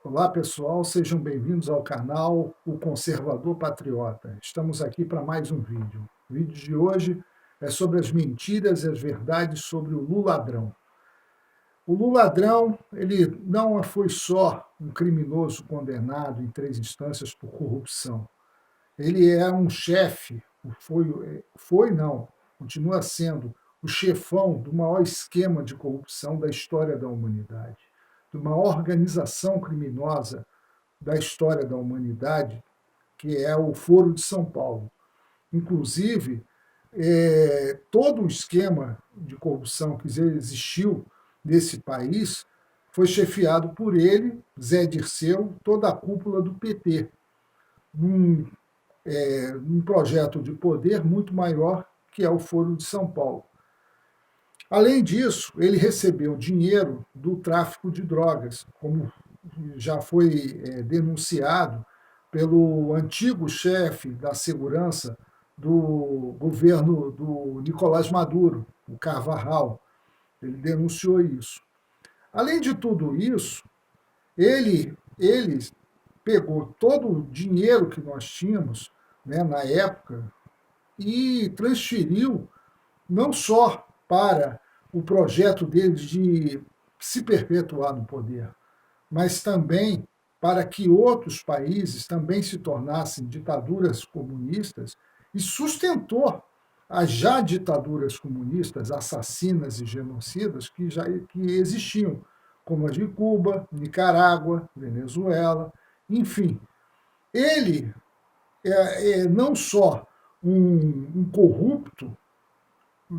Olá pessoal, sejam bem-vindos ao canal O Conservador Patriota. Estamos aqui para mais um vídeo. O vídeo de hoje é sobre as mentiras e as verdades sobre o Luladrão. O Luladrão, ele não foi só um criminoso condenado em 3 instâncias por corrupção. Ele é um chefe, continua sendo o chefão do maior esquema de corrupção da história da humanidade, de uma organização criminosa da história da humanidade, que é o Foro de São Paulo. Inclusive, todo o esquema de corrupção que existiu nesse país foi chefiado por ele, Zé Dirceu, toda a cúpula do PT, num projeto de poder muito maior que é o Foro de São Paulo. Além disso, ele recebeu dinheiro do tráfico de drogas, como já foi denunciado pelo antigo chefe da segurança do governo do Nicolás Maduro, o Carvajal. Ele denunciou isso. Além de tudo isso, ele pegou todo o dinheiro que nós tínhamos, né, na época e transferiu não só para o projeto deles de se perpetuar no poder, mas também para que outros países também se tornassem ditaduras comunistas e sustentou as já ditaduras comunistas assassinas e genocidas que existiam, como a de Cuba, Nicarágua, Venezuela, enfim. Ele não só um corrupto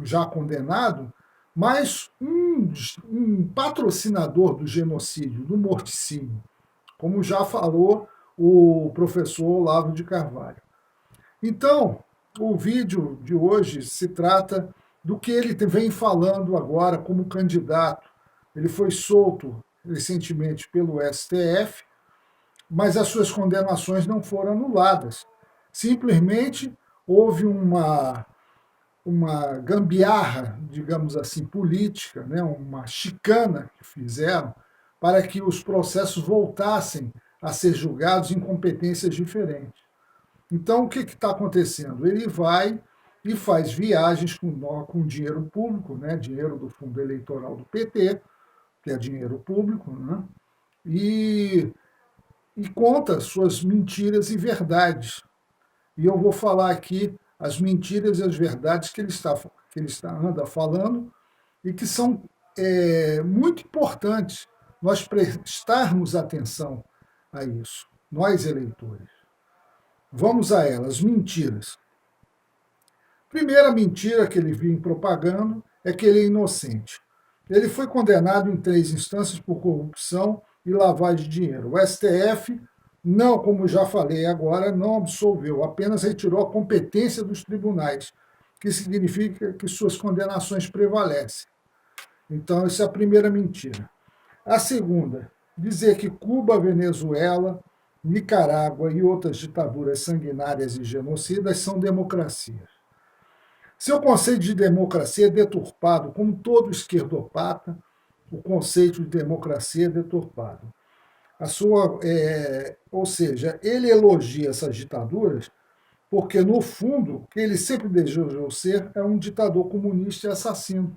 já condenado, mas um patrocinador do genocídio, do morticínio, como já falou o professor Olavo de Carvalho. Então, o vídeo de hoje se trata do que ele vem falando agora como candidato. Ele foi solto recentemente pelo STF, mas as suas condenações não foram anuladas. Simplesmente houve uma gambiarra, digamos assim, política, né, uma chicana que fizeram para que os processos voltassem a ser julgados em competências diferentes. Então, o que está acontecendo? Ele vai e faz viagens com dinheiro público, né, dinheiro do fundo eleitoral do PT, que é dinheiro público, né, e, e conta suas mentiras e verdades. E eu vou falar aqui as mentiras e as verdades que ele anda falando e que são muito importantes nós prestarmos atenção a isso, nós eleitores. Vamos a elas, mentiras. Primeira mentira que ele vinha propagando é que ele é inocente. Ele foi condenado em 3 instâncias por corrupção e lavagem de dinheiro. O STF não, como já falei agora, não absolveu, apenas retirou a competência dos tribunais, que significa que suas condenações prevalecem. Então, essa é a primeira mentira. A segunda, dizer que Cuba, Venezuela, Nicarágua e outras ditaduras sanguinárias e genocidas são democracias. Seu conceito de democracia é deturpado, como todo esquerdopata, o conceito de democracia é deturpado. Ou seja, ele elogia essas ditaduras porque, no fundo, o que ele sempre desejou ser é um ditador comunista e assassino.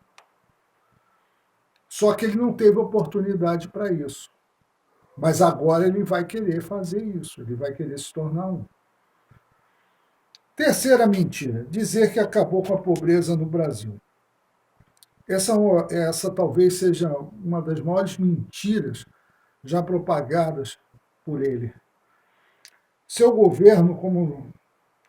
Só que ele não teve oportunidade para isso. Mas agora ele vai querer fazer isso, ele vai querer se tornar um. Terceira mentira, dizer que acabou com a pobreza no Brasil. Essa talvez seja uma das maiores mentiras já propagadas por ele. Seu governo, como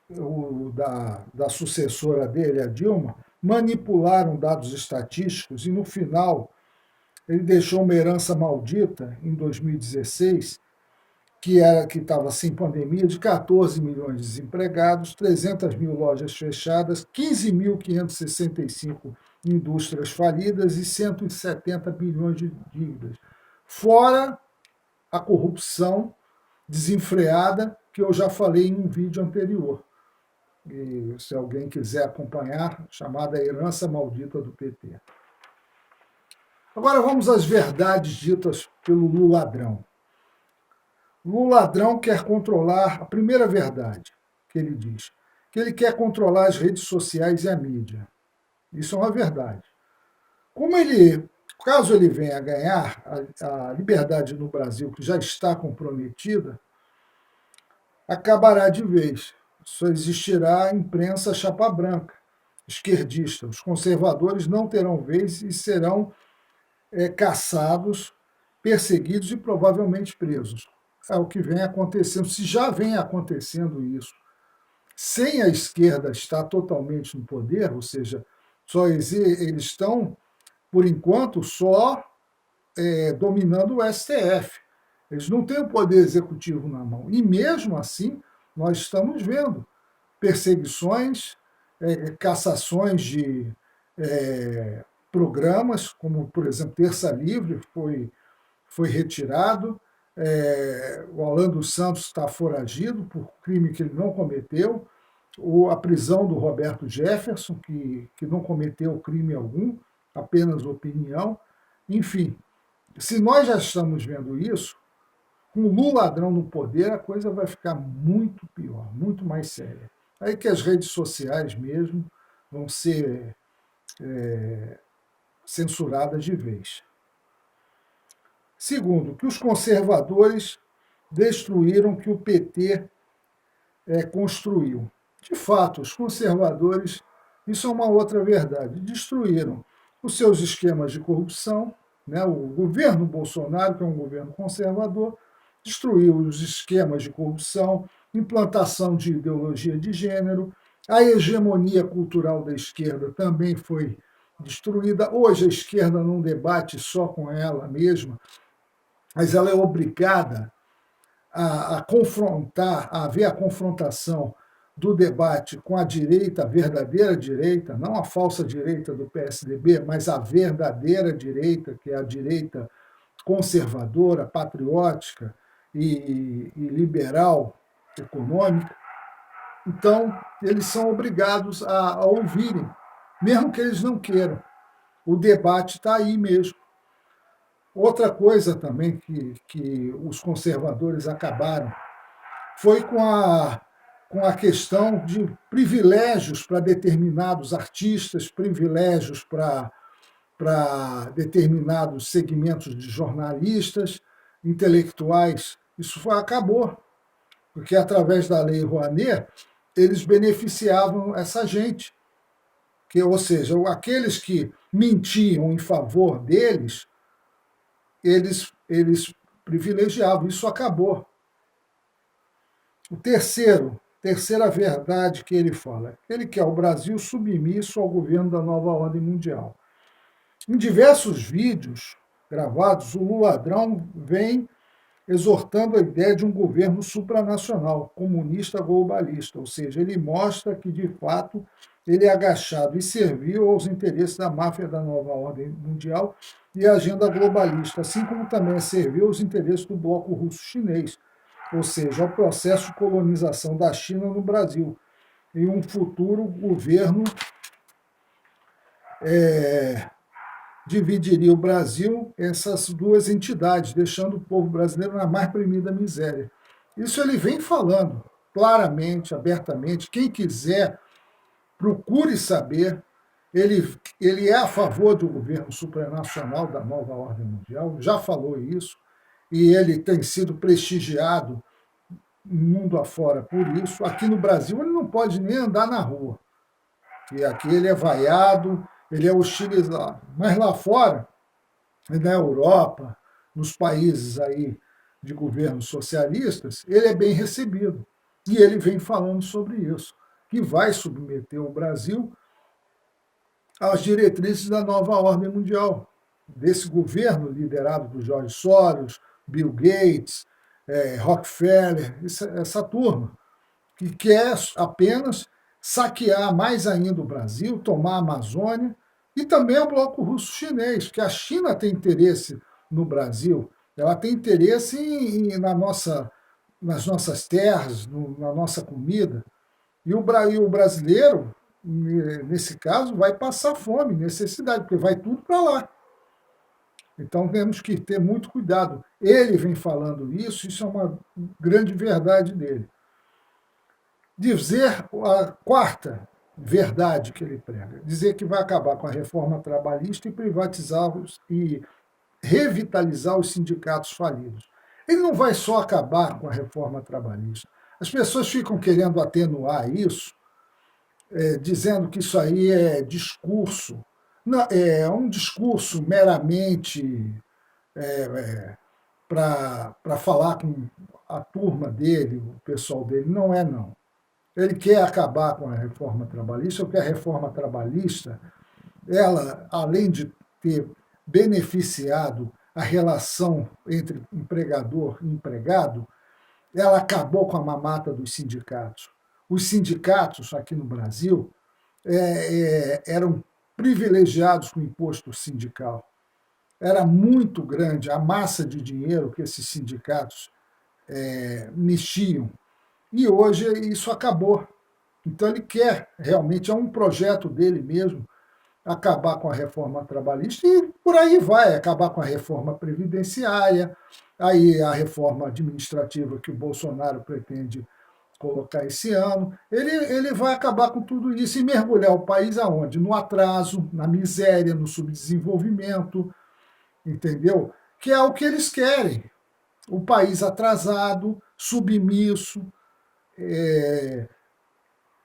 o da sucessora dele, a Dilma, manipularam dados estatísticos e, no final, ele deixou uma herança maldita, em 2016, que estava sem pandemia, de 14 milhões de desempregados, 300 mil lojas fechadas, 15.565 indústrias falidas e 170 bilhões de dívidas. Fora a corrupção desenfreada, que eu já falei em um vídeo anterior. E, se alguém quiser acompanhar, chamada Herança Maldita do PT. Agora vamos às verdades ditas pelo Luladrão. O ladrão quer controlar, a primeira verdade que ele diz, que ele quer controlar as redes sociais e a mídia. Isso é uma verdade. Como ele, caso ele venha a ganhar a liberdade no Brasil, que já está comprometida, acabará de vez. Só existirá a imprensa chapa branca, esquerdista. Os conservadores não terão vez e serão caçados, perseguidos e provavelmente presos. É o que vem acontecendo, se já vem acontecendo isso, sem a esquerda estar totalmente no poder, ou seja, eles estão, por enquanto, só dominando o STF. Eles não têm o poder executivo na mão. E mesmo assim, nós estamos vendo perseguições, cassações de programas, como, por exemplo, Terça Livre foi retirado, o Orlando Santos está foragido por crime que ele não cometeu, a prisão do Roberto Jefferson, que não cometeu crime algum, apenas opinião. Enfim, se nós já estamos vendo isso, com o Lula ladrão no poder, a coisa vai ficar muito pior, muito mais séria. Aí que as redes sociais mesmo vão ser censuradas de vez. Segundo, que os conservadores destruíram o que o PT construiu. De fato, os conservadores, isso é uma outra verdade, destruíram os seus esquemas de corrupção, né? O governo Bolsonaro, que é um governo conservador, destruiu os esquemas de corrupção, implantação de ideologia de gênero, a hegemonia cultural da esquerda também foi destruída. Hoje a esquerda não debate só com ela mesma, mas ela é obrigada a confrontar, a haver a confrontação do debate com a direita, a verdadeira direita, não a falsa direita do PSDB, mas a verdadeira direita, que é a direita conservadora, patriótica e liberal econômica. Então, eles são obrigados a ouvirem, mesmo que eles não queiram. O debate está aí mesmo. Outra coisa também que os conservadores acabaram foi com a questão de privilégios para determinados artistas, privilégios para determinados segmentos de jornalistas, intelectuais. Isso acabou, porque através da Lei Rouanet, eles beneficiavam essa gente. Ou seja, aqueles que mentiam em favor deles, eles privilegiavam. Isso acabou. Terceira verdade que ele fala, ele quer o Brasil submisso ao governo da nova ordem mundial. Em diversos vídeos gravados, o Lula ladrão vem exortando a ideia de um governo supranacional, comunista globalista, ou seja, ele mostra que, de fato, ele é agachado e serviu aos interesses da máfia da nova ordem mundial e a agenda globalista, assim como também serviu aos interesses do bloco russo-chinês, ou seja, ao processo de colonização da China no Brasil, em um futuro governo dividiria o Brasil essas duas entidades, deixando o povo brasileiro na mais premida miséria. Isso ele vem falando claramente, abertamente. Quem quiser, procure saber. Ele é a favor do governo supranacional da nova ordem mundial, já falou isso, e ele tem sido prestigiado mundo afora por isso. Aqui no Brasil ele não pode nem andar na rua, e aqui ele é vaiado, ele é hostilizado. Mas lá fora, na Europa, nos países aí de governos socialistas, ele é bem recebido. E ele vem falando sobre isso, que vai submeter o Brasil às diretrizes da nova ordem mundial, desse governo liderado por George Soros, Bill Gates, Rockefeller, essa turma, que quer apenas saquear mais ainda o Brasil, tomar a Amazônia, e também o bloco russo-chinês, que a China tem interesse no Brasil, ela tem interesse nas nossas terras, na nossa comida, e o brasileiro, nesse caso, vai passar fome, necessidade, porque vai tudo para lá. Então temos que ter muito cuidado. Ele vem falando isso é uma grande verdade dele. Dizer a quarta verdade que ele prega, dizer que vai acabar com a reforma trabalhista e privatizar e revitalizar os sindicatos falidos. Ele não vai só acabar com a reforma trabalhista. As pessoas ficam querendo atenuar isso, dizendo que isso aí é discurso. Não, é um discurso meramente para falar com a turma dele, o pessoal dele. Não é, não. Ele quer acabar com a reforma trabalhista, porque a reforma trabalhista, ela, além de ter beneficiado a relação entre empregador e empregado, ela acabou com a mamata dos sindicatos. Os sindicatos aqui no Brasil eram privilegiados com o imposto sindical. Era muito grande a massa de dinheiro que esses sindicatos mexiam. E hoje isso acabou. Então ele quer, realmente, é um projeto dele mesmo, acabar com a reforma trabalhista e por aí vai, acabar com a reforma previdenciária, aí a reforma administrativa que o Bolsonaro pretende colocar esse ano. Ele vai acabar com tudo isso e mergulhar o país aonde? No atraso, na miséria, no subdesenvolvimento, entendeu? Que é o que eles querem. O país atrasado, submisso,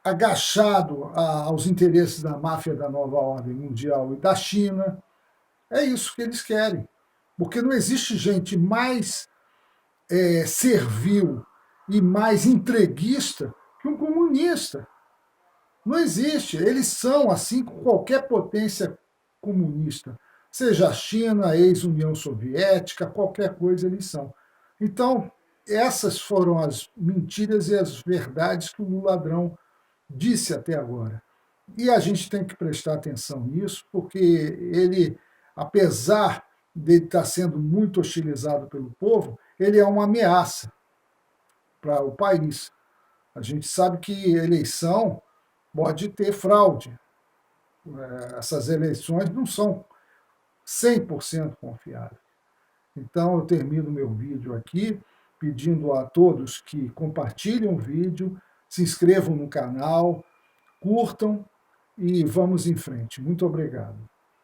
agachado aos interesses da máfia da nova ordem mundial e da China. É isso que eles querem. Porque não existe gente mais servil e mais entreguista que um comunista. Não existe. Eles são assim com qualquer potência comunista. Seja a China, a ex-União Soviética, qualquer coisa eles são. Então, essas foram as mentiras e as verdades que o ladrão disse até agora. E a gente tem que prestar atenção nisso, porque ele, apesar de estar sendo muito hostilizado pelo povo, ele é uma ameaça para o país. A gente sabe que eleição pode ter fraude. Essas eleições não são 100% confiáveis. Então, eu termino meu vídeo aqui, pedindo a todos que compartilhem o vídeo, se inscrevam no canal, curtam e vamos em frente. Muito obrigado.